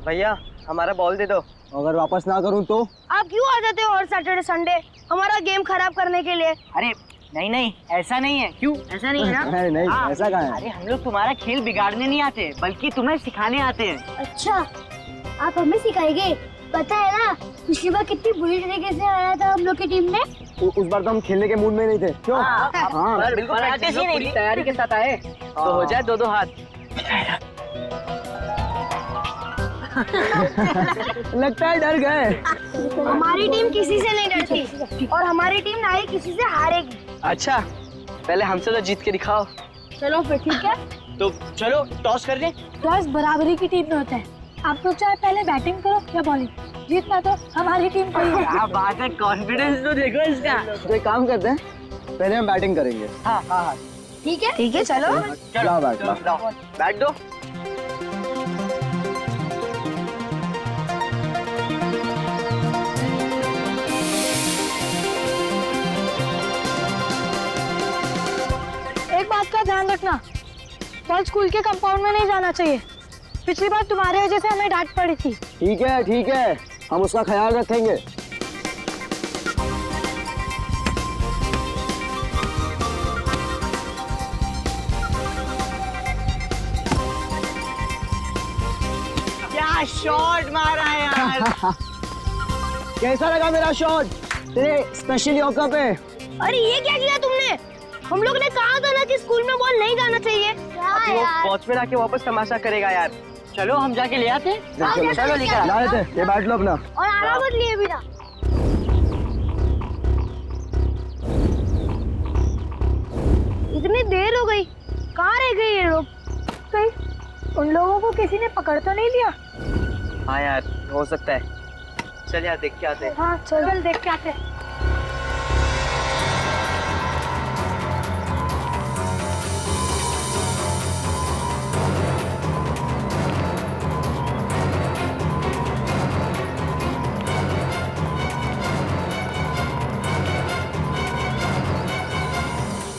भैया हमारा बॉल दे दो। अगर वापस ना करूं तो? आप क्यों आ जाते हो हर सैटरडे संडे हमारा गेम खराब करने के लिए? अरे नहीं नहीं ऐसा नहीं है। क्यों ऐसा नहीं है ना? नहीं हाँ, ऐसा कहाँ है? अरे हम लोग तुम्हारा खेल बिगाड़ने नहीं आते बल्कि तुम्हें सिखाने आते हैं। अच्छा आप हमें सिखाएंगे? पता है ना पिछली बार कितनी बुरी तरीके से आया था हम लोग की टीम ने। उस बार तो हम खेलने के मूड में नहीं थे। क्यों? हाँ बिल्कुल प्रैक्टिस ही नहीं थी। तैयारी के साथ आए तो हो जाए दो हाथ। लगता है डर गए। हमारी टीम किसी से नहीं डरती और हमारी टीम ना ही किसी से हारेगी। अच्छा पहले हमसे तो जीत के दिखाओ। चलो फिर ठीक है। तो चलो टॉस कर ले। टॉस बराबरी की टीम में होता है। आप तो चाहे पहले बैटिंग करो या बॉलिंग, जीतना तो हमारी टीम को ही है। क्या बात है, कॉन्फिडेंस तो देखो इसका। तो एक काम करते हैं, पहले हम बैटिंग करेंगे। हाँ ठीक है चलो। लाओ बैट बैट दो। एक बात का ध्यान रखना, बॉल स्कूल के कंपाउंड में नहीं जाना चाहिए। पिछली बार तुम्हारे वजह से हमें डांट पड़ी थी। ठीक है हम उसका ख्याल रखेंगे। क्या शॉट मारा है यार। कैसा लगा मेरा शॉट तेरे स्पेशल यॉर्कर पे? अरे ये क्या किया तुमने? हम लोग ने कहा था ना कि स्कूल में बॉल नहीं जाना चाहिए। अभी वो वॉचमैन आके वापस तमाशा करेगा यार। चलो हम जाके ले आते। चलो लेकर ला लेते, ये बैट लो अपना। और आना मत लिए बिना। इतनी देर हो गई, कहाँ रह गए ये लोग? कहीं उन लोगों को किसी ने पकड़ तो नहीं लिया? हाँ यार हो सकता है। चल यार देख के आते हैं। हाँ चल देख के आते हैं।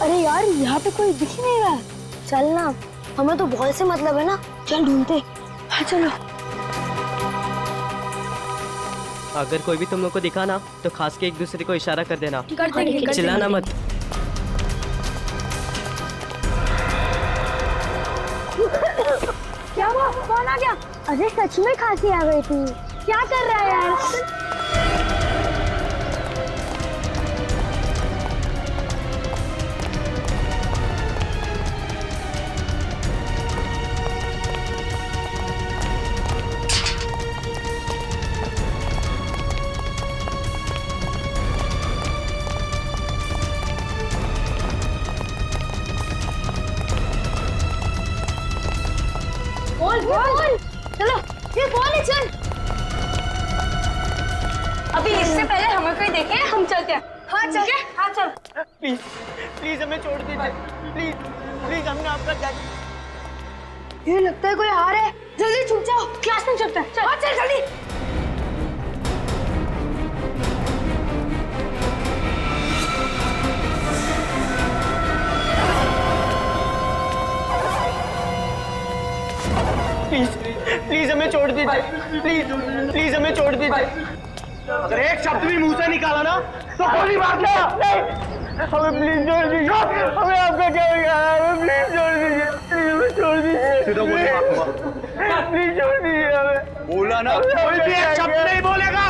अरे यार यहाँ पे कोई दिख ही नहीं रहा। चल ना, हमें तो बॉल से मतलब है ना, चल ढूंढते। हाँ चलो। अगर कोई भी तुम लोग को दिखा ना तो खास के एक दूसरे को इशारा कर देना। कर चिल्लाना मत। क्या हुआ? कौन आ गया? अरे सच में खांसी आ गई थी। क्या कर रहा है यार? बॉल चलो, ये बॉल है। चल अभी इससे पहले हमें कोई देखे हम चलते हैं। हाँ चल। हाँ चल। प्लीज प्लीज हमें छोड़ दीजिए। प्लीज प्लीज हमने आपका क्या। ये लगता है कोई आ रहा है। जल्दी छुप जाओ, क्लास में चलते हैं। चल हाँ चल जल्दी। प्लीज हमें छोड़ दीजिए। प्लीज हमें छोड़ दीजिए। अगर एक शब्द भी मुंह से निकाला ना तो गोली मार दे। हमें प्लीज छोड़ दीजिए। हमें आपका क्या हमें प्लीज छोड़ दीजिए। प्लीज हमें छोड़ दीजिए। प्लीज छोड़ दीजिए हमें। बोला ना, कोई भी एक शब्द नहीं बोलेगा।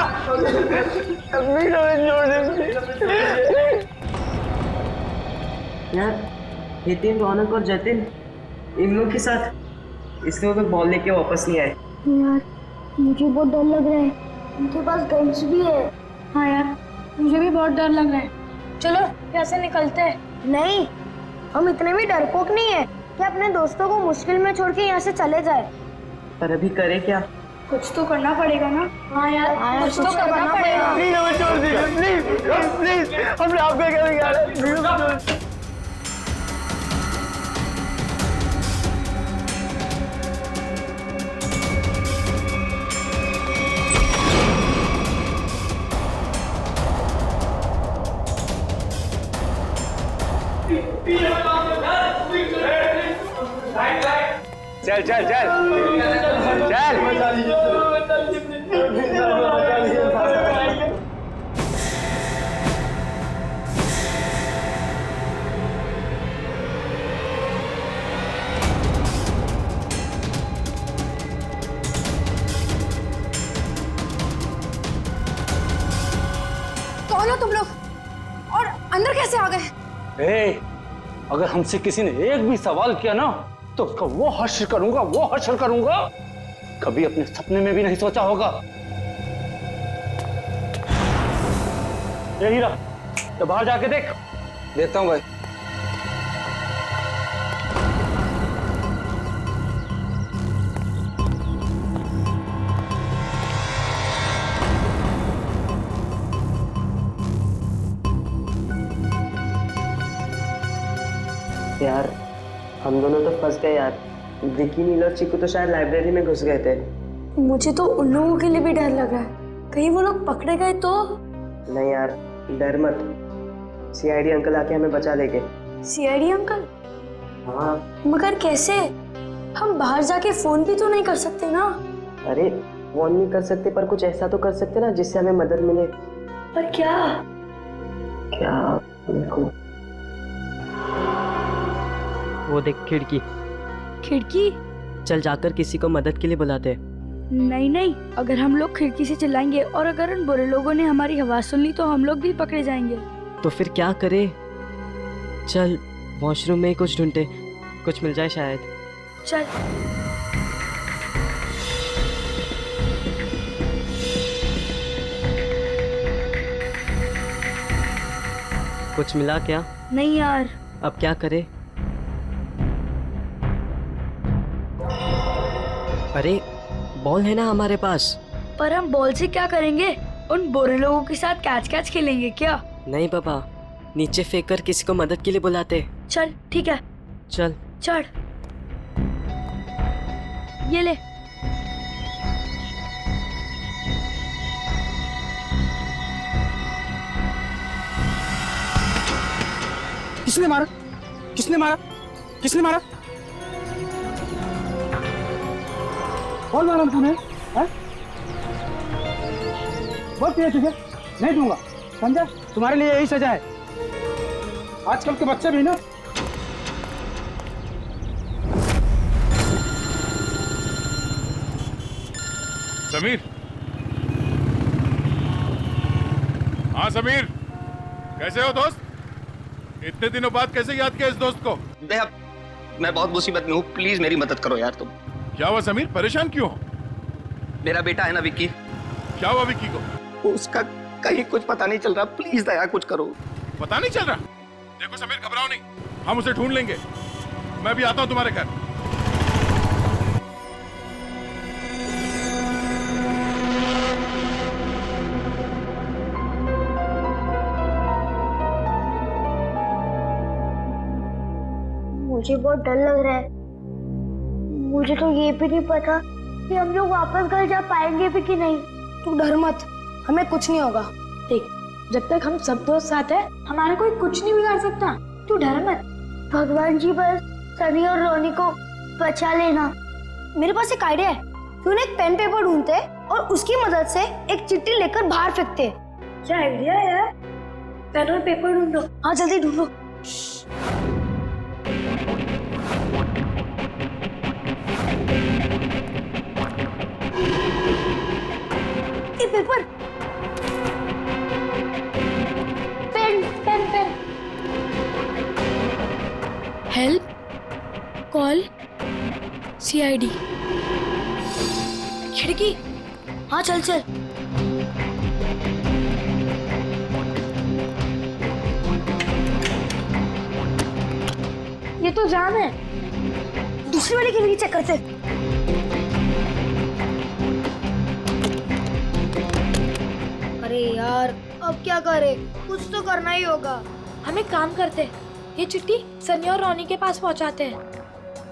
प्लीज हमें छोड़ दीजिए। यार नितिन, रौनक और जतिन इन लोग के साथ इसलिए वो बॉल लेके वापस नहीं आए। यार मुझे बहुत डर लग रहा है। उनके पास गन्स भी है। हाँ यार मुझे भी बहुत डर लग रहा है। चलो यहाँ से निकलते हैं। नहीं, हम इतने भी डरपोक नहीं है कि अपने दोस्तों को मुश्किल में छोड़ के यहाँ से चले जाए। पर अभी करे क्या? कुछ तो करना पड़ेगा ना। हाँ यार कुछ तो करना पड़ेगा। प्लीज हमें छोड़ दीजिए। प्लीज प्लीज हमने आपका क्या बिगाड़ा। चल चल चल कौन हो तुम लोग और अंदर कैसे आ गए? अगर हमसे किसी ने एक भी सवाल किया ना तो उसका वो हश्र करूंगा कभी अपने सपने में भी नहीं सोचा होगा। ये हीरा, तो बाहर जाके देखता हूँ भाई। यार हम दोनों तो फंस गए यार। विकी, नील और चिकू तो शायद लाइब्रेरी में घुस गए थे। मुझे तो उन लोगों के लिए भी डर लग रहा है, कहीं वो लोग पकड़े गए तो? नहीं यार, डर मत, सीआईडी अंकल आके हमें बचा लेंगे। CID uncle? हाँ। मगर कैसे? हम बाहर जाके फोन भी तो नहीं कर सकते ना। अरे फोन नहीं कर सकते पर कुछ ऐसा तो कर सकते ना जिससे हमें मदद मिले। पर क्या? क्या? बिल्कुल। वो देख खिड़की। खिड़की? चल जाकर किसी को मदद के लिए बुलाते। नहीं नहीं, अगर हम लोग खिड़की से चिल्लाएंगे और अगर उन बुरे लोगों ने हमारी आवाज सुन ली तो हम लोग भी पकड़े जाएंगे। तो फिर क्या करे? चल वॉशरूम में ही कुछ ढूंढते, कुछ मिल जाए शायद। चल। कुछ मिला क्या? नहीं यार। अब क्या करे? अरे बॉल है ना हमारे पास। पर हम बॉल से क्या करेंगे? उन बुरे लोगों के साथ कैच कैच खेलेंगे क्या? नहीं पापा, नीचे फेंक कर किसी को मदद के लिए बुलाते। चल ठीक है, चल चढ़। ये ले। किसने मारा? किसने मारा? किसने मारा? कौन मारा तूने? बहुत तुझे नहीं दूंगा, समझा? तुम्हारे लिए यही सजा है। आजकल के बच्चे भी ना। समीर, हाँ समीर, कैसे हो दोस्त? इतने दिनों बाद कैसे याद किया इस दोस्त को? भैया मैं बहुत मुसीबत में हूँ, प्लीज मेरी मदद करो यार तुम। क्या हुआ समीर, परेशान क्यों हो? मेरा बेटा है ना विक्की। क्या हुआ विक्की को? उसका कहीं कुछ पता नहीं चल रहा, प्लीज दया कुछ करो। पता नहीं चल रहा? देखो समीर घबराओ नहीं, हम उसे ढूंढ लेंगे। मैं भी आता हूँ तुम्हारे घर। मुझे बहुत डर लग रहा है। मुझे तो ये भी नहीं पता कि हम लोग वापस घर जा पाएंगे भी कि नहीं। तू डर मत, हमें कुछ नहीं होगा। देख, जब तक हम सब दोस्त साथ हैं, हमारा कोई कुछ नहीं बिगाड़ सकता। तू डर मत। भगवान जी बस सनी और रोनी को बचा लेना। मेरे पास एक आइडिया है। क्यों ना एक पेन पेपर ढूंढते और उसकी मदद से एक चिट्ठी लेकर बाहर फेंकते। क्या आइडिया है यार? पेन और पेपर ढूंढो। हाँ जल्दी ढूंढो। Paper, pen pen pen. Help, call, CID, खिड़की। हाँ चल चल। ये तो जाम है, दूसरी वाली खिड़की चेक करते। अरे यार अब क्या करें, कुछ तो करना ही होगा। हम एक काम करते हैं, ये चिट्ठी सनी और रोनी के पास पहुंचाते हैं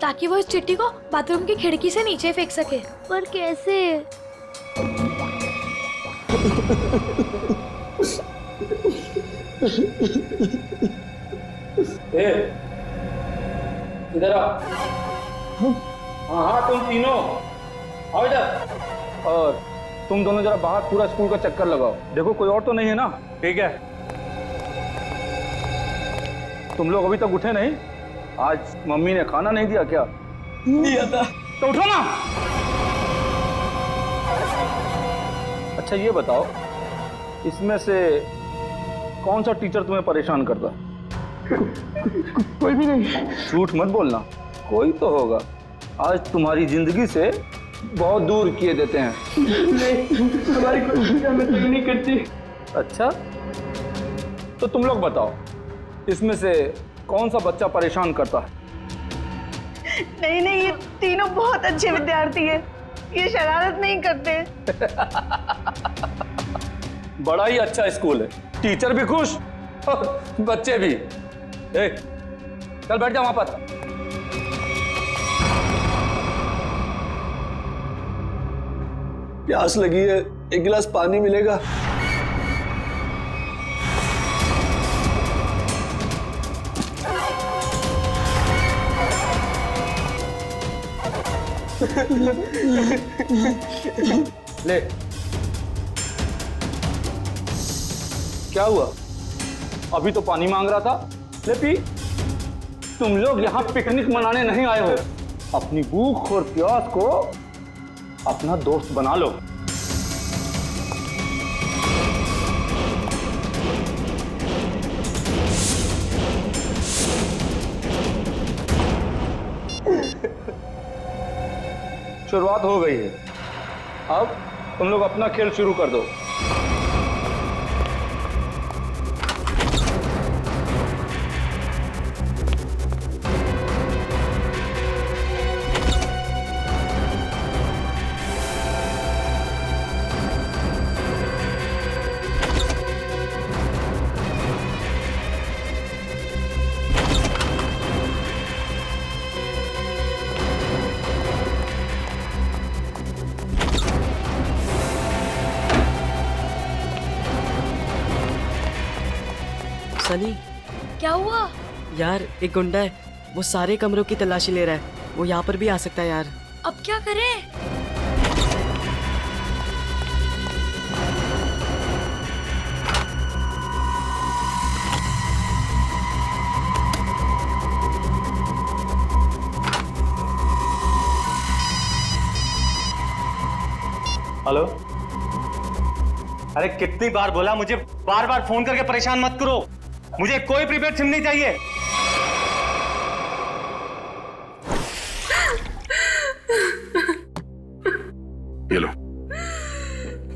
ताकि वो इस चिट्ठी को बाथरूम की खिड़की से नीचे फेंक सके। पर कैसे? इधर आ। हाँ हाँ, तुम तीनों आओ इधर। और तुम दोनों जरा बाहर पूरा स्कूल का चक्कर लगाओ, देखो कोई और तो नहीं है ना। ठीक है। तुम लोग अभी तक उठे नहीं? आज मम्मी ने खाना नहीं दिया क्या? दिया था। तो उठो ना। अच्छा ये बताओ, इसमें से कौन सा टीचर तुम्हें परेशान करता? कोई भी नहीं। झूठ मत बोलना, कोई तो होगा। आज तुम्हारी जिंदगी से बहुत दूर किए देते हैं। नहीं, हमारी कोई हमें तो नहीं करती। अच्छा, तो तुम लोग बताओ, इसमें से कौन सा बच्चा परेशान करता है? नहीं नहीं, ये तीनों बहुत अच्छे विद्यार्थी हैं, ये शरारत नहीं करते। बड़ा ही अच्छा स्कूल है, टीचर भी खुश और बच्चे भी। ए, चल बैठ जा वहां पर। प्यास लगी है, एक गिलास पानी मिलेगा? ले, क्या हुआ? अभी तो पानी मांग रहा था, ले पी। तुम लोग यहाँ पिकनिक मनाने नहीं आए हो, अपनी भूख और प्यास को अपना दोस्त बना लो। शुरुआत हो गई है, अब तुम लोग अपना खेल शुरू कर दो। सनी, क्या हुआ? यार एक गुंडा है, वो सारे कमरों की तलाशी ले रहा है। वो यहाँ पर भी आ सकता है यार। अब क्या करें? हेलो, अरे कितनी बार बोला, मुझे बार बार फोन करके परेशान मत करो। मुझे कोई प्रीपेड सिम नहीं चाहिए। ये लो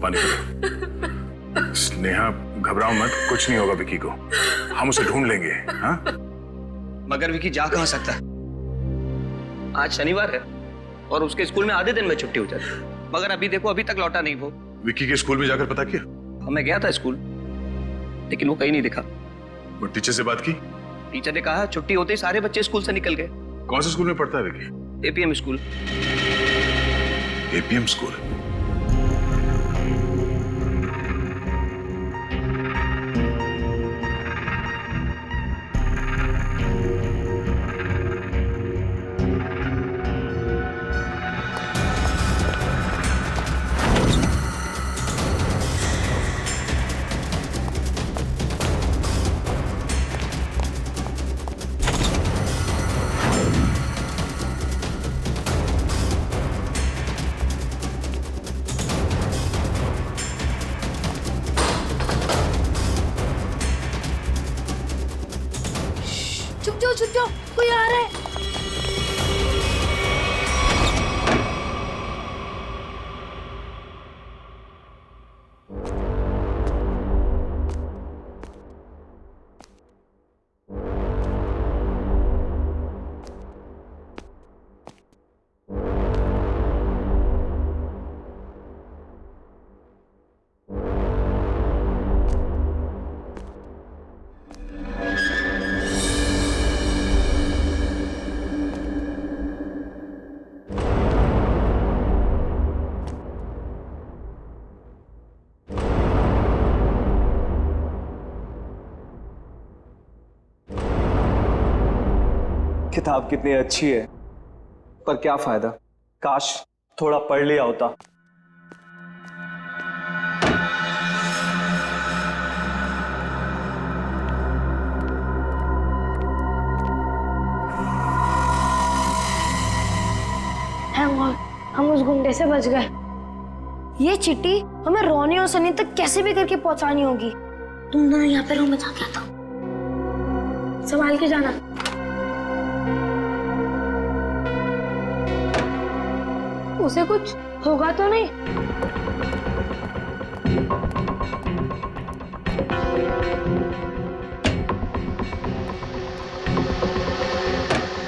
पानी पीलो। स्नेहा घबराओ मत, कुछ नहीं होगा विकी को, हम उसे ढूंढ लेंगे। हाँ? मगर विकी जा कहाँ सकता है? आज शनिवार है और उसके स्कूल में आधे दिन में छुट्टी हो जाती है, मगर अभी देखो अभी तक लौटा नहीं वो। विकी के स्कूल में जाकर पता किया? मैं गया था स्कूल, लेकिन वो कहीं नहीं दिखा। वो टीचर से बात की? टीचर ने कहा छुट्टी होते ही सारे बच्चे स्कूल से निकल गए। कौन से स्कूल में पढ़ता है Vicky? APM school. APM school? छुप जाओ, कोई आ रहा है। किताब कितनी अच्छी है, पर क्या फायदा, काश थोड़ा पढ़ लिया होता। हम उस गुंडे से बच गए। ये चिट्ठी हमें रोनी और सनी तक कैसे भी करके पहुंचानी होगी। तुम दोनों यहाँ पे रूम में जाके आता, संभाल के जाना। उसे कुछ होगा तो नहीं?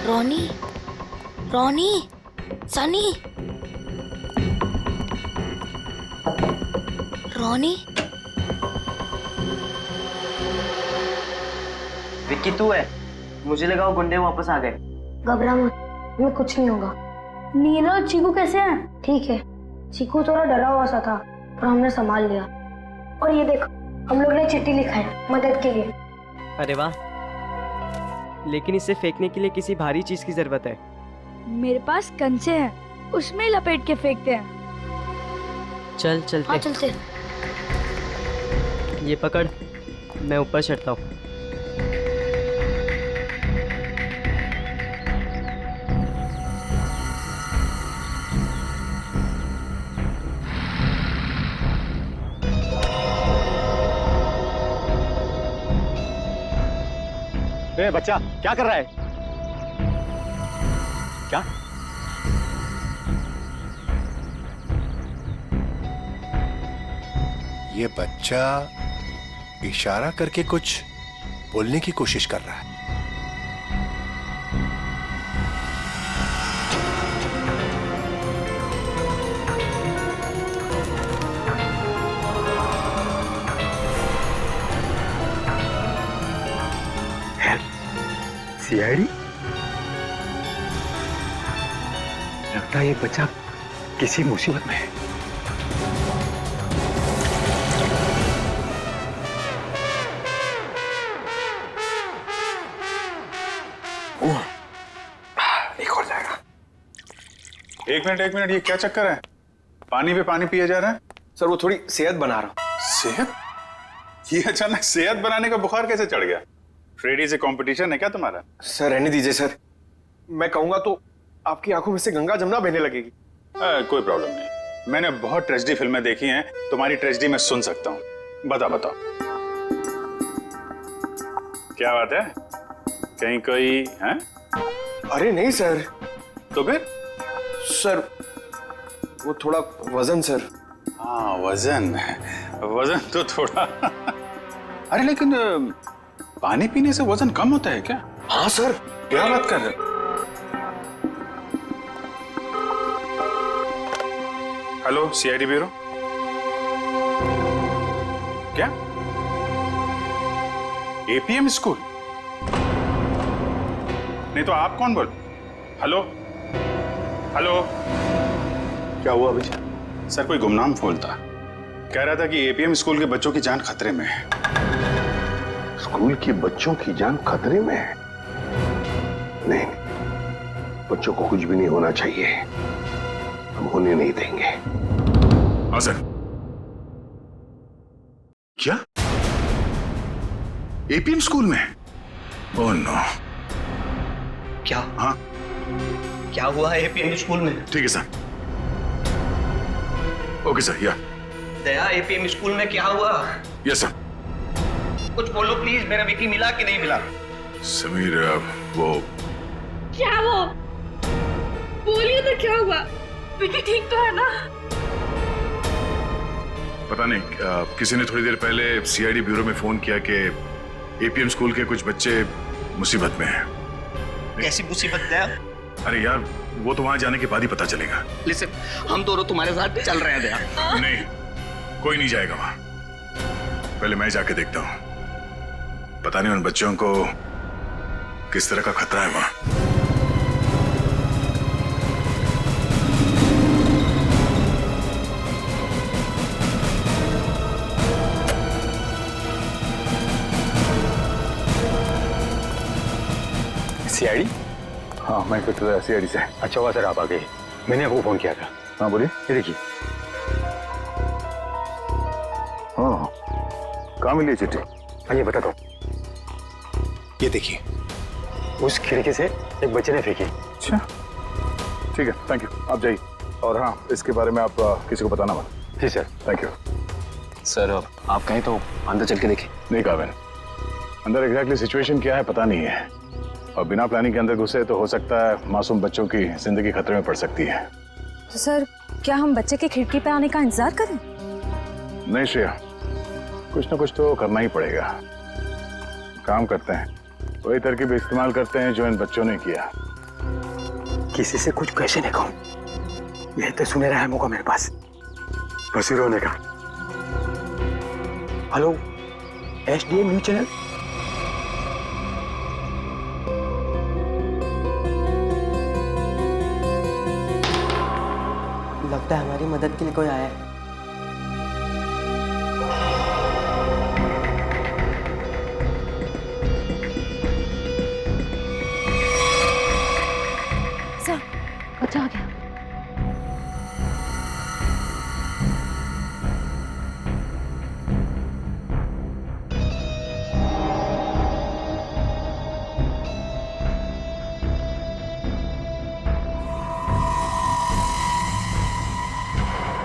रोनी, रोनी, सनी, रोनी। विक्की तू है? मुझे लगा वो गुंडे वापस आ गए। घबरा मत, हमें कुछ नहीं होगा। नीला और चीकू कैसे हैं? ठीक है, चीकू थोड़ा डरा हुआ सा था पर हमने संभाल लिया। और ये देखो, हम लोग ने चिट्ठी लिखा है मदद के लिए। अरे वाह, लेकिन इसे फेंकने के लिए किसी भारी चीज की जरूरत है। मेरे पास कंचे हैं, उसमें लपेट के फेंकते हैं। चल चलते। हाँ चलते। ये पकड़, मैं ऊपर चढ़ता हूँ। ए बच्चा, क्या कर रहा है? क्या? ये बच्चा इशारा करके कुछ बोलने की कोशिश कर रहा है। सीआईडी? लगता है ये बच्चा किसी मुसीबत में है। एक और जाएगा। एक मिनट, ये क्या चक्कर है? पानी पे पानी पिए जा रहा है? सर वो थोड़ी सेहत बना रहा हूँ। सेहत? ये अचानक सेहत बनाने का बुखार कैसे चढ़ गया? फ्रेडी से कंपटीशन है क्या तुम्हारा? सर रहने दीजिए सर, मैं कहूंगा तो आपकी आंखों में से गंगा जमुना बहने लगेगी। कोई प्रॉब्लम नहीं, मैंने बहुत ट्रेजेडी फिल्में देखी हैं, तुम्हारी ट्रेजेडी मैं सुन सकता हूँ। बताओ क्या बात है? कहीं कोई है? अरे नहीं सर। तो फिर? सर वो थोड़ा वजन सर। हाँ वजन तो थोड़ा अरे लेकिन पानी पीने से वजन कम होता है क्या? हाँ सर। क्या बात कर रहे? Hello CID bureau. क्या? APM school? नहीं तो आप कौन बोल? हेलो क्या हुआ भैया? सर कोई गुमनाम फोन था, कह रहा था कि एपीएम स्कूल के बच्चों की जान खतरे में है। स्कूल के बच्चों की जान खतरे में है? नहीं, बच्चों को कुछ भी नहीं होना चाहिए, हम होने नहीं देंगे। हाँ सर। क्या एपीएम स्कूल में? Oh no. क्या? हाँ क्या हुआ है एपीएम स्कूल में? ठीक है सर। Okay sir. या दया, एपीएम स्कूल में क्या हुआ? Yes sir. कुछ बोलो प्लीज, मेरा विकी मिला कि नहीं मिला? समीर वो क्या वो? बोलिए तो क्या हुआ? विकी ठीक तो है ना? पता नहीं, किसी ने थोड़ी देर पहले सीआईडी ब्यूरो में फोन किया कि एपीएम स्कूल के कुछ बच्चे मुसीबत में हैं। कैसी मुसीबत दया? अरे यार वो तो वहां जाने के बाद ही पता चलेगा। लिसन, हम दोनों तुम्हारे साथ चल रहे हैं दया। नहीं, कोई नहीं जाएगा वहां, पहले मैं जाके देखता हूं। पता नहीं उन बच्चों को किस तरह का खतरा है वहां। सीआईडी? हाँ मैं फिर सीआईडी से। अच्छा हुआ सर आप आ गए, मैंने आपको फोन किया था। हाँ बोलिए। ये देखिए। हाँ, कहाँ मिली चिट्ठी? हाँ ये बताता हूँ। ये देखिए, उस खिड़की से एक बच्चे ने फेंकी। अच्छा, ठीक है, थैंक यू, आप जाइए। और हाँ, इसके बारे में आप किसी को बताना मत। जी सर। Thank you. सर आप कहें तो अंदर चल के देखें। नहीं कहा मैंने, अंदर एग्जैक्टली सिचुएशन क्या है पता नहीं है, और बिना प्लानिंग के अंदर घुसे तो हो सकता है मासूम बच्चों की जिंदगी खतरे में पड़ सकती है। तो सर क्या हम बच्चे के खिड़की पे आने का इंतजार करें? नहीं श्रेया, कुछ ना कुछ तो करना ही पड़ेगा। काम करते हैं, वही तरकीब इस्तेमाल करते हैं जो इन बच्चों ने किया। किसी से कुछ कैसे नहीं कहूं, यही तो सुनहरा है मौका मेरे पास, बस रोने का। Hello, SDM news channel. लगता है हमारी मदद के लिए कोई आया है। सर बच्चा आ गया।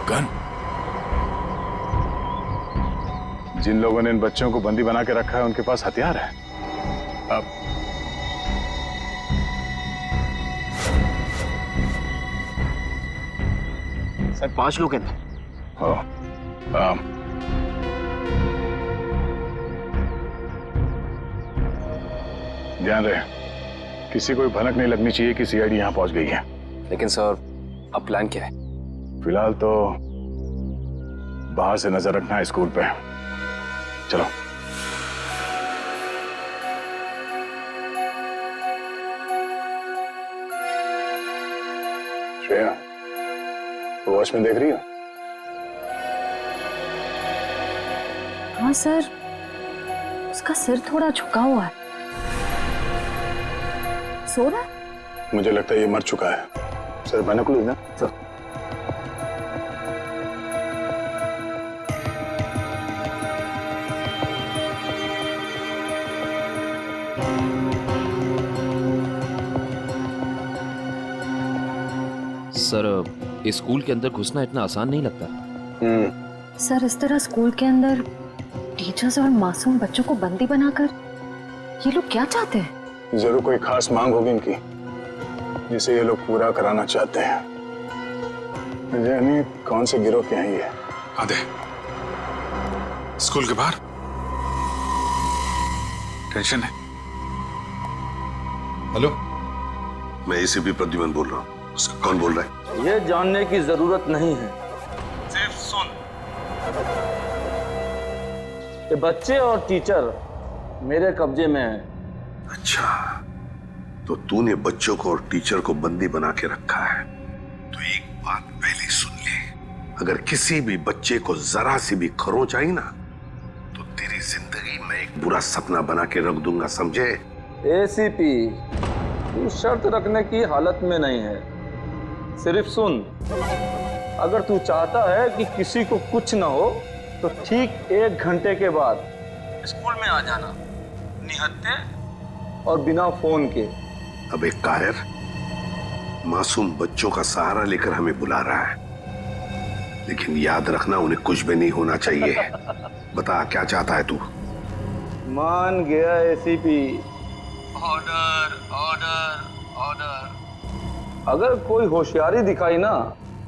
गन? जिन लोगों ने इन बच्चों को बंदी बना के रखा है उनके पास हथियार है। अब सर 5 लोग हैं। ध्यान रहे, किसी को भी भनक नहीं लगनी चाहिए कि CID यहाँ पहुंच गई है। लेकिन सर अब प्लान क्या है? फिलहाल तो बाहर से नजर रखना है स्कूल पे। चलो। श्रेया, वॉच में देख रही हो? हाँ सर, उसका सिर थोड़ा झुका हुआ है। सो रहा है? मुझे लगता है ये मर चुका है। सर बाइनोकुलर ना सर। सर इस स्कूल के अंदर घुसना इतना आसान नहीं लगता। सर इस तरह स्कूल के अंदर टीचर्स और मासूम बच्चों को बंदी बनाकर ये लोग क्या चाहते हैं? जरूर कोई खास मांग होगी इनकी जिसे ये लोग पूरा कराना चाहते हैं। यानी कौन से गिरोह के हैं ये? आधे स्कूल के बाहर टेंशन है। हेलो, मैं ACP प्रद्युमन बोल रहा हूँ। कौन बोल रहा है? ये जानने की जरूरत नहीं है, सिर्फ सुन। ये बच्चे और टीचर मेरे कब्जे में हैं। अच्छा, तो तूने बच्चों को और टीचर को बंदी बना के रखा है। तो एक बात पहले सुन ले, अगर किसी भी बच्चे को जरा सी भी खरोंच आई ना तो तेरी जिंदगी में एक बुरा सपना बना के रख दूंगा, समझे? ACP, तू शर्त रखने की हालत में नहीं है, सिर्फ सुन। अगर तू चाहता है कि किसी को कुछ ना हो तो ठीक 1 घंटे के बाद स्कूल में आ जाना, निहत्थे और बिना फोन के। अब एक कायर मासूम बच्चों का सहारा लेकर हमें बुला रहा है, लेकिन याद रखना उन्हें कुछ भी नहीं होना चाहिए। बता क्या चाहता है तू? मान गया ACP। Order order order. अगर कोई होशियारी दिखाई ना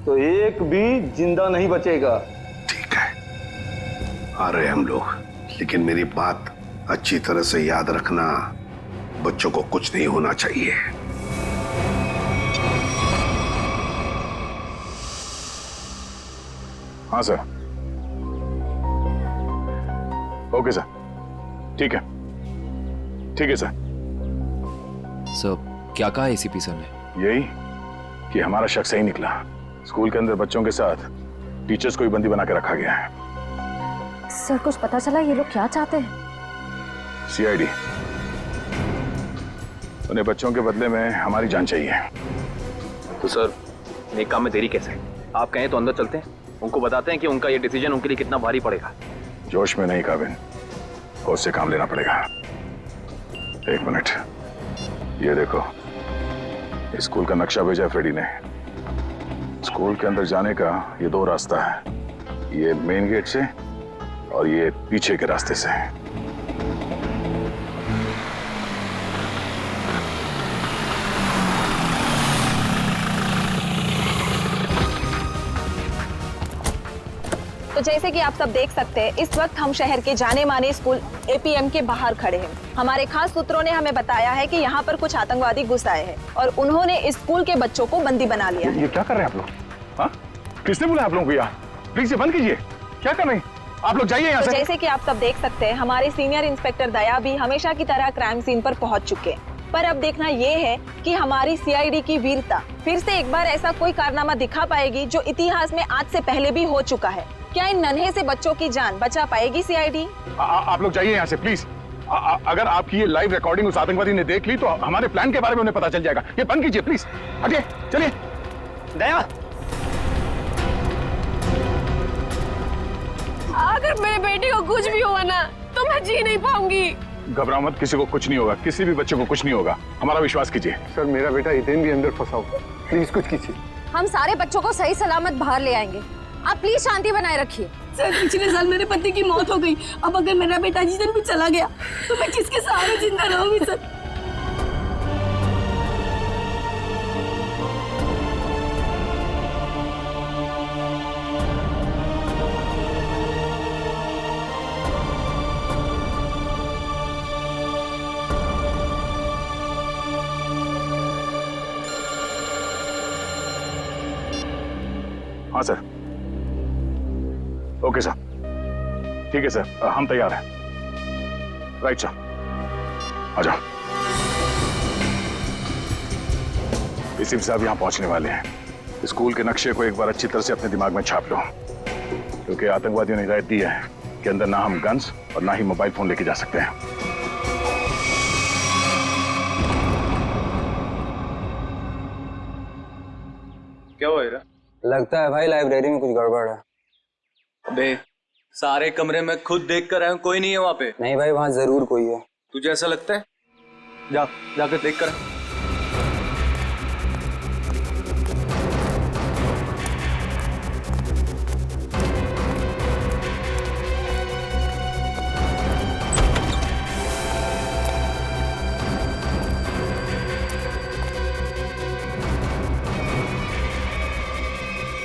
तो एक भी जिंदा नहीं बचेगा। ठीक है, आ रहे हम लोग, लेकिन मेरी बात अच्छी तरह से याद रखना, बच्चों को कुछ नहीं होना चाहिए। हाँ सर। ओके सर, ठीक है, ठीक है सर। सर क्या कहा ACP सर ने? यही कि हमारा शक सही निकला। स्कूल के अंदर बच्चों के साथ टीचर्स को भी बंदी बना के रखा गया है। सर कुछ पता चला ये लोग क्या चाहते हैं? CID, उन्हें बच्चों के बदले में हमारी जान चाहिए। तो सर नेक काम में देरी कैसे? आप कहें तो अंदर चलते हैं, उनको बताते हैं कि उनका ये डिसीजन उनके लिए कितना भारी पड़ेगा। जोश में नहीं काबिन, होश से काम लेना पड़ेगा। एक मिनट, ये देखो, स्कूल का नक्शा भेजा फ्रेडी ने। स्कूल के अंदर जाने का ये 2 रास्ता है, ये मेन गेट से और ये पीछे के रास्ते से। तो जैसे कि आप सब देख सकते हैं, इस वक्त हम शहर के जाने माने स्कूल एपीएम के बाहर खड़े हैं। हमारे खास सूत्रों ने हमें बताया है कि यहाँ पर कुछ आतंकवादी घुस आए हैं और उन्होंने इस स्कूल के बच्चों को बंदी बना लिया है। ये क्या कर रहे हैं आप लोग? हाँ? किसने बोला आप लोगों को यहाँ? प्लीज ये बंद कीजिए। क्या कर रहे हैं आप लोग? जाइए यहाँ तो से। जैसे कि आप सब देख सकते हैं, हमारे सीनियर इंस्पेक्टर दया भी हमेशा की तरह क्राइम सीन पर पहुंच चुके हैं। पर अब देखना ये है कि हमारी सीआईडी की वीरता फिर से एक बार ऐसा कोई कारनामा दिखा पाएगी जो इतिहास में आज से पहले भी हो चुका है। क्या इन नन्हे से बच्चों की जान बचा पाएगी सीआईडी? आप लोग जाइए यहाँ से प्लीज। अगर आपकी ये लाइव रिकॉर्डिंग उस आतंकवादी ने देख ली तो हमारे प्लान के बारे में उन्हें पता चल जाएगा। ये बंद कीजिए प्लीज। हटिए, चलिए। दया, अगर मेरे बेटे को कुछ भी हुआ ना तो मैं जी नहीं पाऊंगी। घबराओ मत, किसी को कुछ नहीं होगा, किसी भी बच्चे को कुछ नहीं होगा, हमारा विश्वास कीजिए। सर मेरा बेटा इतने भी अंदर फंसा हुआ, प्लीज कुछ कीजिए। हम सारे बच्चों को सही सलामत बाहर ले आएंगे, आप प्लीज शांति बनाए रखिए। सर पिछले साल मेरे पति की मौत हो गई, अब अगर मेरा बेटा जिस दिन भी चला गया तो मैं किसके सहारे जिंदा रहूंगी सर? हाँ सर। ओके सर, ठीक है सर, हम तैयार हैं। राइट सर, आ जाओ। एसीपी साहब यहाँ पहुंचने वाले हैं। स्कूल के नक्शे को एक बार अच्छी तरह से अपने दिमाग में छाप लो, क्योंकि आतंकवादियों ने हिदायत दी है कि अंदर ना हम गन्स और ना ही मोबाइल फोन लेके जा सकते हैं। क्या हुआ हीरा? लगता है भाई लाइब्रेरी में कुछ गड़बड़ है। अबे सारे कमरे में खुद देख कर आया हूं, कोई नहीं है वहां पे। नहीं भाई, वहाँ जरूर कोई है। तुझे ऐसा लगता है? जाकर देख कर।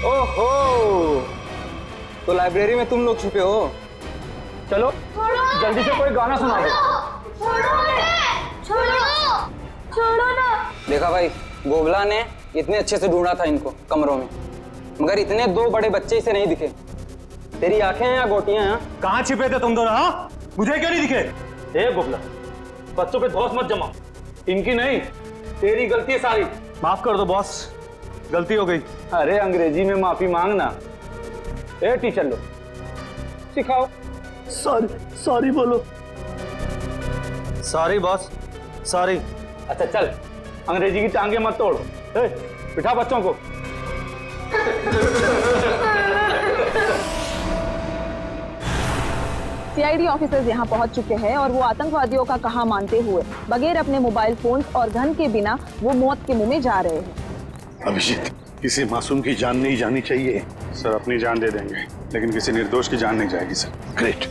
ओहो, तो लाइब्रेरी में तुम लोग छुपे हो? चलो जल्दी से कोई गाना सुना दो। छोड़ो ना। देखा भाई, गोबला ने इतने अच्छे से ढूंढा था इनको कमरों में, मगर इतने 2 बड़े बच्चे इसे नहीं दिखे। तेरी आंखें हैं या गोटियां हैं? कहाँ छिपे थे तुम दोनों? हाँ, मुझे क्यों नहीं दिखे? ए गोपला, बच्चों पे धौंस मत जमा, इनकी नहीं तेरी गलती है सारी। माफ कर दो बॉस, गलती हो गई। अरे अंग्रेजी में माफी मांगना। ए टीचर लोग सिखाओ। सॉरी बोलो। Sorry boss, sorry. अच्छा चल, अंग्रेजी की टांगे मत तोड़। ए, बिठा बच्चों को। सीआईडी ऑफिसर्स यहाँ पहुँच चुके हैं और वो आतंकवादियों का कहा मानते हुए बगैर अपने मोबाइल फोन और गन के बिना वो मौत के मुंह में जा रहे हैं। अभिजीत, किसी मासूम की जान नहीं जानी चाहिए। सर अपनी जान दे देंगे, लेकिन किसी निर्दोष की जान नहीं जाएगी सर। ग्रेट।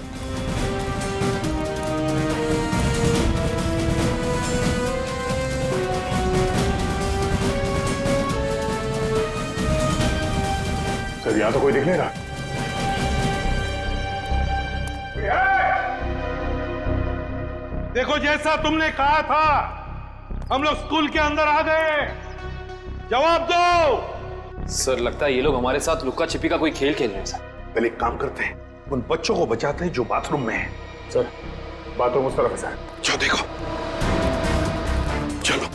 सर यहाँ तो कोई दिख नहीं रहा। देखो, जैसा तुमने कहा था, हम लोग स्कूल के अंदर आ गए। जवाब दो। सर लगता है ये लोग हमारे साथ लुक्का छिपी का कोई खेल खेल रहे हैं सर। पहले एक काम करते हैं, उन बच्चों को बचाते हैं जो बाथरूम में हैं। सर बाथरूम उस तरफ है सर। जाओ देखो। चलो।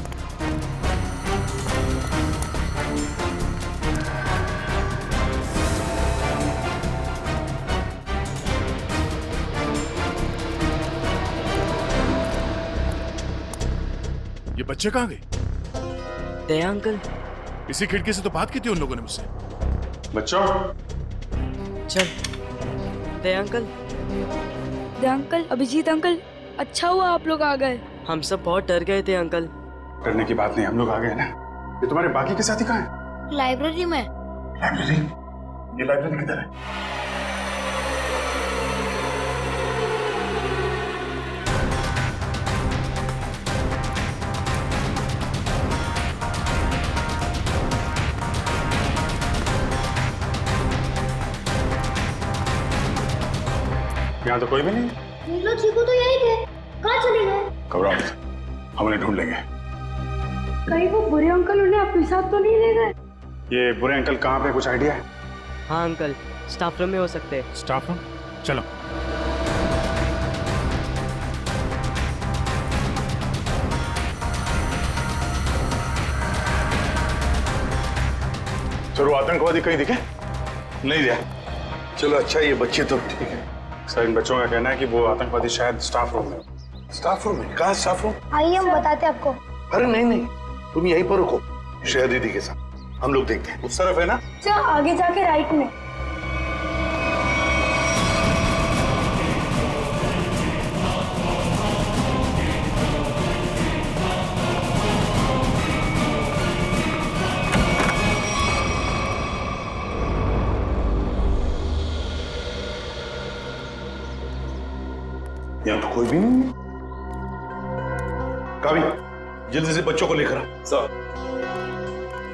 ये बच्चे कहाँ गए? दया अंकल, इसी खिड़की से तो बात की थी उन लोगों ने मुझसे। बच्चों, चल दया अंकल। दया अंकल, अभिजीत अंकल, अच्छा हुआ आप लोग आ गए। हम सब बहुत डर गए थे अंकल। डरने की बात नहीं, हम लोग आ गए ना। ये तुम्हारे बाकी के साथी कहाँ हैं? लाइब्रेरी में। लाइब्रेरी? ये लाइब्रेरी किधर है? यहाँ तो कोई भी नहीं। नीलो चीकू तो यही थे, कहाँ चले गए? घबराओ मत, हम उन्हें ढूंढ लेंगे। कहीं वो बुरे अंकल उन्हें अपने साथ तो नहीं ले गए? ये बुरे अंकल कहाँ पे, कुछ आइडिया है? हाँ अंकल, स्टाफ रूम में हो सकते हैं। Staff room? चलो। चलो, आतंकवादी कहीं दिखे? नहीं दिया। चलो अच्छा, ये बच्चे तो ठीक है। सर, इन बच्चों का कहना है कि वो आतंकवादी शायद स्टाफ रूम में। स्टाफ रूम में? कहाँ स्टाफ रूम? आइए हम बताते आपको। अरे नहीं नहीं, तुम यहीं पर रुको, श्रेया दीदी के साथ। हम लोग देखते हैं। उस तरफ है ना? अच्छा, आगे जाके राइट में। यहाँ तो कोई भी नहीं है। काबी, जल्दी से बच्चों को लेकर आ। सर,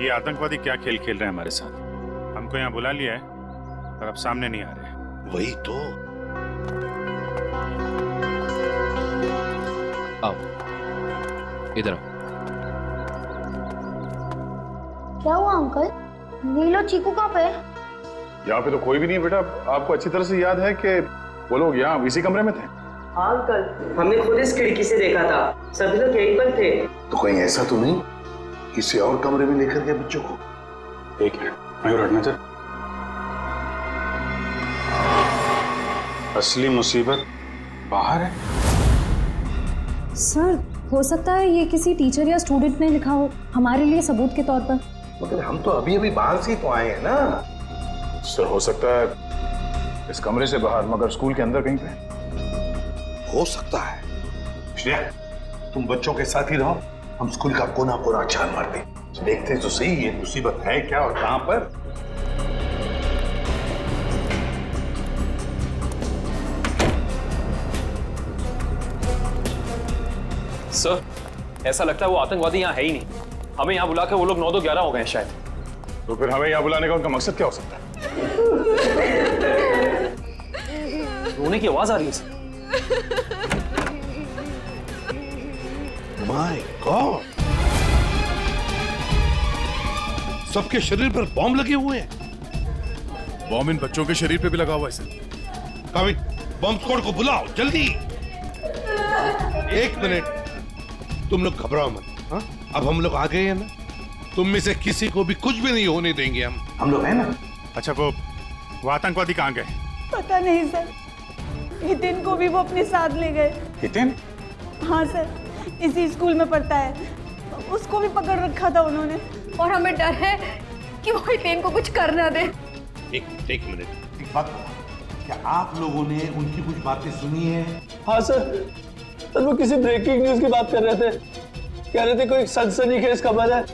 ये आतंकवादी क्या खेल खेल रहे हैं हमारे साथ? हमको यहाँ बुला लिया है और अब सामने नहीं आ रहे। वही तो। आओ, इधर आओ। क्या हुआ अंकल? नीलो चीकू कहाँ पे? यहाँ पे तो कोई भी नहीं है बेटा। आपको अच्छी तरह से याद है कि वो लोग यहाँ इसी कमरे में थे। हाँ अंकल, हमने खुद इस खिड़की से देखा था, सभी लोग यहीं पर थे। तो कहीं ऐसा तो नहीं किसी और कमरे में लेकर गए बच्चों को? एक मिनट, मयूर हटना चल। असली मुसीबत बाहर है। सर, हो सकता है ये किसी टीचर या स्टूडेंट ने लिखा हो, हमारे लिए सबूत के तौर पर। मगर हम तो अभी अभी बाहर से ही तो आए हैं ना। सर, हो सकता है इस कमरे से बाहर, मगर स्कूल के अंदर कहीं पे। हो सकता है। श्रेया, तुम बच्चों के साथ ही रहो, हम स्कूल का कोना कोना छान मारते, देखते तो सही ये मुसीबत है क्या और कहां पर। सर, ऐसा लगता है वो आतंकवादी यहाँ है ही नहीं। हमें यहाँ बुला के वो लोग 9-11 हो गए हैं शायद। तो फिर हमें यहाँ बुलाने का उनका मकसद क्या हो सकता है? रोने की आवाज आ रही है सर। माय गॉड, सबके शरीर पर बॉम्ब लगे हुए हैं। बॉम्ब इन बच्चों के शरीर पे भी लगा हुआ है सर। काबिल, बॉम्ब स्क्वाड को बुलाओ जल्दी। एक मिनट, तुम लोग घबराओ मत। हाँ, अब हम लोग आ गए हैं ना, तुम में से किसी को भी कुछ भी नहीं होने देंगे। हम लोग हैं ना। अच्छा, वो आतंकवादी कहाँ गए? पता नहीं सर, हितेन को भी वो अपने साथ ले गए। हितेन? हाँ सर, इसी स्कूल में पढ़ता है, उसको भी पकड़ रखा था उन्होंने। और हमें डर है कि वो हितेन को कुछ कर ना दे। एक मिनट, एक बात, क्या आप लोगों ने उनकी कुछ बातें सुनी है? हाँ सर, वो किसी ब्रेकिंग न्यूज की बात कर रहे थे। कह रहे थे कोई सनसनीखेज खबर है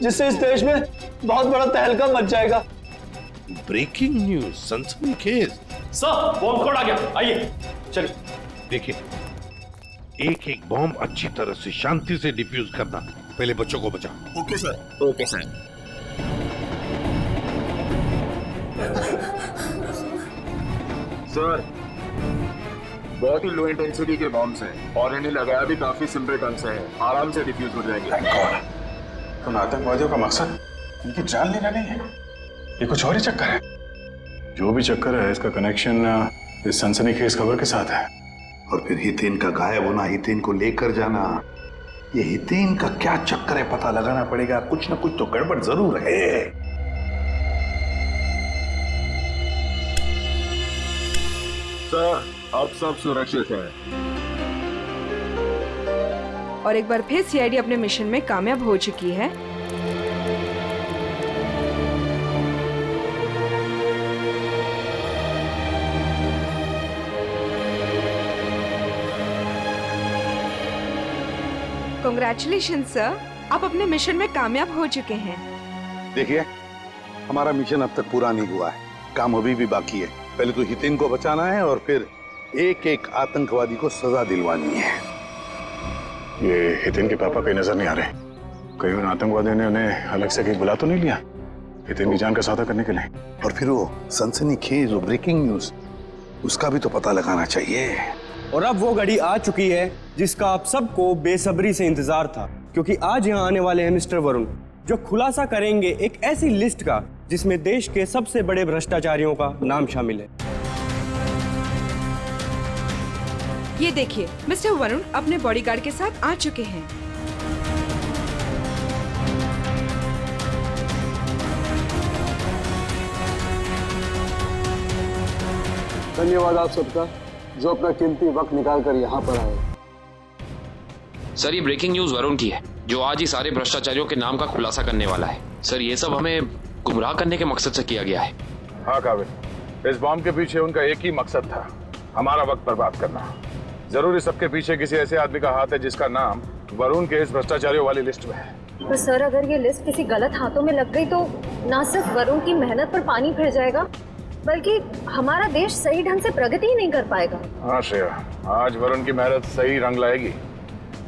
जिससे इस देश में बहुत बड़ा तहलका मच जाएगा। ब्रेकिंग न्यूज, सनसनीखेज? सर, बॉम्ब स्क्वाड आ गया, आइए चलिए। देखिए, एक एक बॉम्ब अच्छी तरह से शांति से डिफ्यूज करना। पहले बच्चों को बचाओ। Okay sir. Okay sir. Sir, बहुत ही लो इंटेंसिटी के बॉम्ब्स हैं और इन्हें लगाया भी काफी सिंपल ढंग से है, आराम से डिफ्यूज हो जाएंगे। उन आतंकवादियों का मकसद इनकी जान लेना नहीं है, ये कुछ और ही चक्कर है। जो भी चक्कर है, इसका कनेक्शन इस सनसनीखेज खबर के साथ है। और फिर हितेन का गायब होना, हितेन को लेकर जाना, ये हितेन का क्या चक्कर है पता लगाना पड़ेगा। कुछ ना कुछ तो गड़बड़ जरूर है। सर, अब सब सुरक्षित है। और एक बार फिर सीआईडी अपने मिशन में कामयाब हो चुकी है। कांग्रेचुलेशन सर, आप अपने मिशन में कामयाब हो चुके हैं। देखिए, हमारा मिशन अब तक पूरा नहीं हुआ है, काम अभी भी बाकी है। पहले तो हितेन को बचाना है और फिर एक एक आतंकवादी को सजा दिलवानी है। ये हितेन के पापा कहीं नजर नहीं आ रहे। कहीं उन आतंकवादियों ने उन्हें अलग से कहीं बुला तो नहीं लिया हितेन की जान का सौदा करने के लिए? और फिर वो सनसनीखेज वो ब्रेकिंग न्यूज, उसका भी तो पता लगाना चाहिए। और अब वो घड़ी आ चुकी है जिसका आप सबको बेसब्री से इंतजार था, क्योंकि आज यहाँ आने वाले हैं मिस्टर वरुण, जो खुलासा करेंगे एक ऐसी लिस्ट का जिसमें देश के सबसे बड़े भ्रष्टाचारियों का नाम शामिल है। ये देखिए, मिस्टर वरुण अपने बॉडीगार्ड के साथ आ चुके हैं। धन्यवाद आप सबका जो अपना कीमती वक्त निकाल कर यहाँ पर आए। सर, ये ब्रेकिंग न्यूज वरुण की है, जो आज ही सारे भ्रष्टाचारियों के नाम का खुलासा करने वाला है। सर, ये सब हमें गुमराह करने के मकसद से किया गया है। हाँ काबिल, इस बॉम्ब के पीछे उनका एक ही मकसद था, हमारा वक्त बर्बाद करना। जरूर इस सबके पीछे किसी ऐसे आदमी का हाथ है जिसका नाम वरुण के इस भ्रष्टाचारियों वाली लिस्ट में है। तो सर, अगर ये लिस्ट किसी गलत हाथों में लग गई तो ना सिर्फ वरुण की मेहनत पर पानी फिर जाएगा, बल्कि हमारा देश सही ढंग से प्रगति ही नहीं कर पाएगा। हाँ श्रेया, आज वरुण की मेहनत सही रंग लाएगी,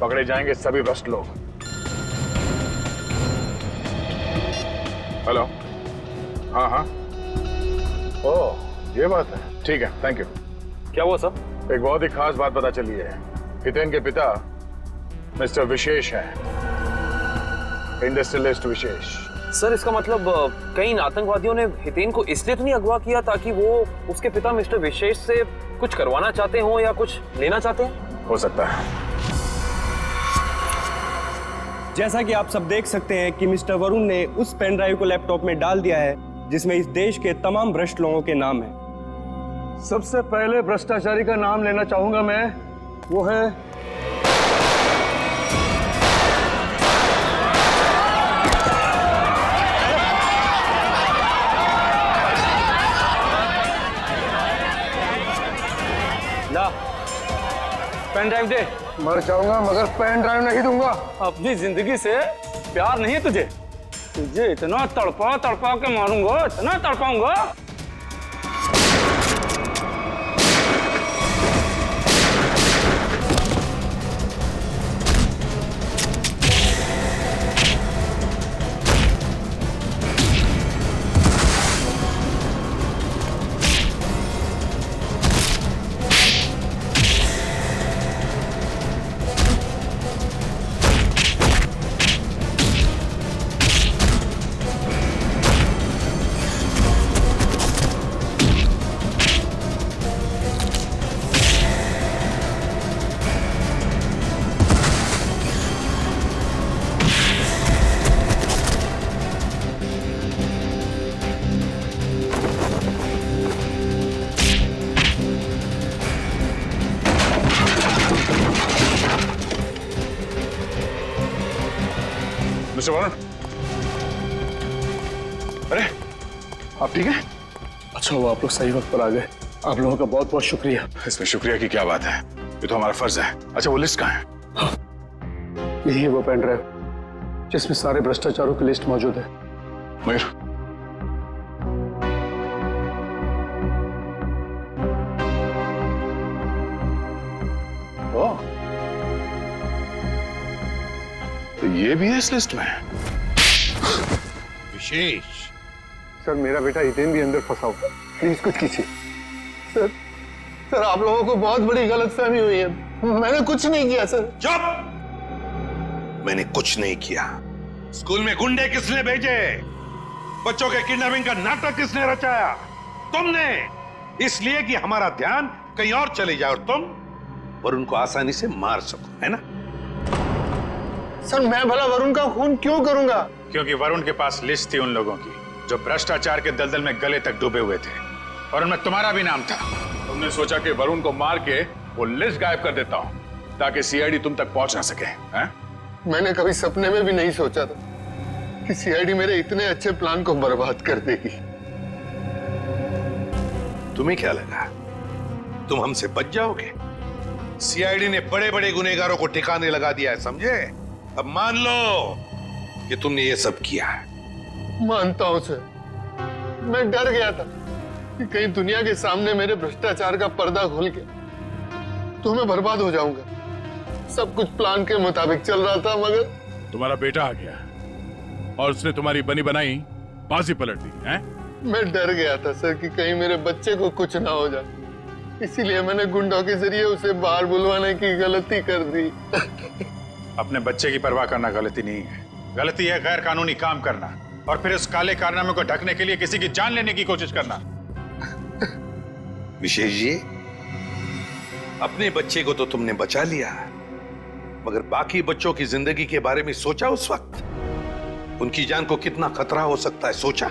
पकड़े जाएंगे सभी भ्रष्ट लोग। हेलो, हाँ हाँ, ओह ये बात है, ठीक है, थैंक यू। क्या हुआ सर? एक बहुत ही खास बात पता चली है। हितेन के पिता मिस्टर विशेष हैं, इंडस्ट्रियलिस्ट विशेष। सर, इसका मतलब कई आतंकवादियों ने हितेन को इसलिए तो नहीं अगवा किया ताकि वो उसके पिता मिस्टर विशेष से कुछ करवाना चाहते हो या कुछ लेना चाहते हैं? हो सकता है। जैसा कि आप सब देख सकते हैं कि मिस्टर वरुण ने उस पेन ड्राइव को लैपटॉप में डाल दिया है जिसमें इस देश के तमाम भ्रष्ट लोगों के नाम हैं। सबसे पहले भ्रष्टाचारी का नाम लेना चाहूंगा मैं, वो है ला, पेन ड्राइव दे। मर जाऊंगा मगर पेन ड्राइव नहीं दूंगा। अपनी जिंदगी से प्यार नहीं है तुझे? तुझे इतना तड़पा तड़पा के मारूंगा, इतना तड़पाऊंगा। मिस्टर वरुण, अरे आप ठीक हैं? अच्छा हुआ आप लोग सही वक्त पर आ गए, आप लोगों का बहुत बहुत शुक्रिया। इसमें शुक्रिया की क्या बात है, ये तो हमारा फर्ज है। अच्छा वो लिस्ट कहाँ है? हाँ, यही है वो पेन ड्राइव जिसमें सारे भ्रष्टाचारों की लिस्ट मौजूद है। मयूर, ओह, तो ये भी है इस लिस्ट में? विशेष सर, मेरा बेटा हितेन भी अंदर फंसा हुआ, प्लीज कुछ कीजिए। सर आप लोगों को बहुत बड़ी गलतफहमी हुई है, मैंने कुछ नहीं किया सर। चुप! मैंने कुछ नहीं किया। स्कूल में गुंडे किसने भेजे? बच्चों के किडनैपिंग का नाटक किसने रचाया? तुमने। इसलिए कि हमारा ध्यान कहीं और चले जाए और तुम वरुण को आसानी से मार सको, है ना? सर मैं भला वरुण का खून क्यों करूंगा? क्योंकि वरुण के पास लिस्ट थी उन लोगों की जो भ्रष्टाचार के दलदल में गले तक डूबे हुए थे, और उनमें तुम्हारा भी नाम था। तुमने सोचा कि वरुण को मार के वो लिस्ट गायब कर देता हूं ताकि सीआईडी तुम तक पहुंच ना सके, हैं? मैंने कभी सपने में भी नहीं सोचा था कि सीआईडी मेरे इतने अच्छे प्लान को बर्बाद कर देगी। तुम्हें क्या लगा तुम हमसे बच जाओगे? सीआईडी ने बड़े बड़े गुनहगारों को ठिकाने लगा दिया है, समझे? अब मान लो कि तुमने ये सब किया है। मानता हूं सर, मैं डर गया था कि कहीं दुनिया के सामने मेरे भ्रष्टाचार का पर्दा खुल गया तो मैं बर्बाद हो जाऊंगा। सब कुछ प्लान के मुताबिक चल रहा था, मगर तुम्हारा बेटा आ गया और उसने तुम्हारी बनी बनाई बाजी पलट दी है? मैं डर गया था सर कि कहीं मेरे बच्चे को कुछ ना हो जाए, इसीलिए मैंने गुंडों के जरिए उसे बाहर बुलवाने की गलती कर दी। अपने बच्चे की परवाह करना गलती नहीं है, गलती है गैर कानूनी काम करना और फिर उस काले कारनामे को ढकने के लिए किसी की जान लेने की कोशिश करना। विशेष जी, अपने बच्चे को तो तुमने बचा लिया, मगर बाकी बच्चों की जिंदगी के बारे में सोचा? उस वक्त उनकी जान को कितना खतरा हो सकता है सोचा?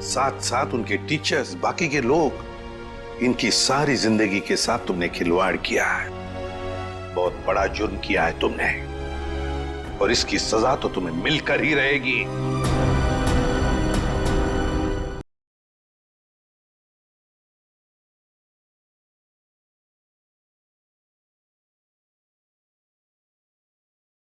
साथ साथ उनके टीचर्स, बाकी के लोग, इनकी सारी जिंदगी के साथ तुमने खिलवाड़ किया है। बहुत बड़ा जुर्म किया है तुमने और इसकी सजा तो तुम्हें मिलकर ही रहेगी।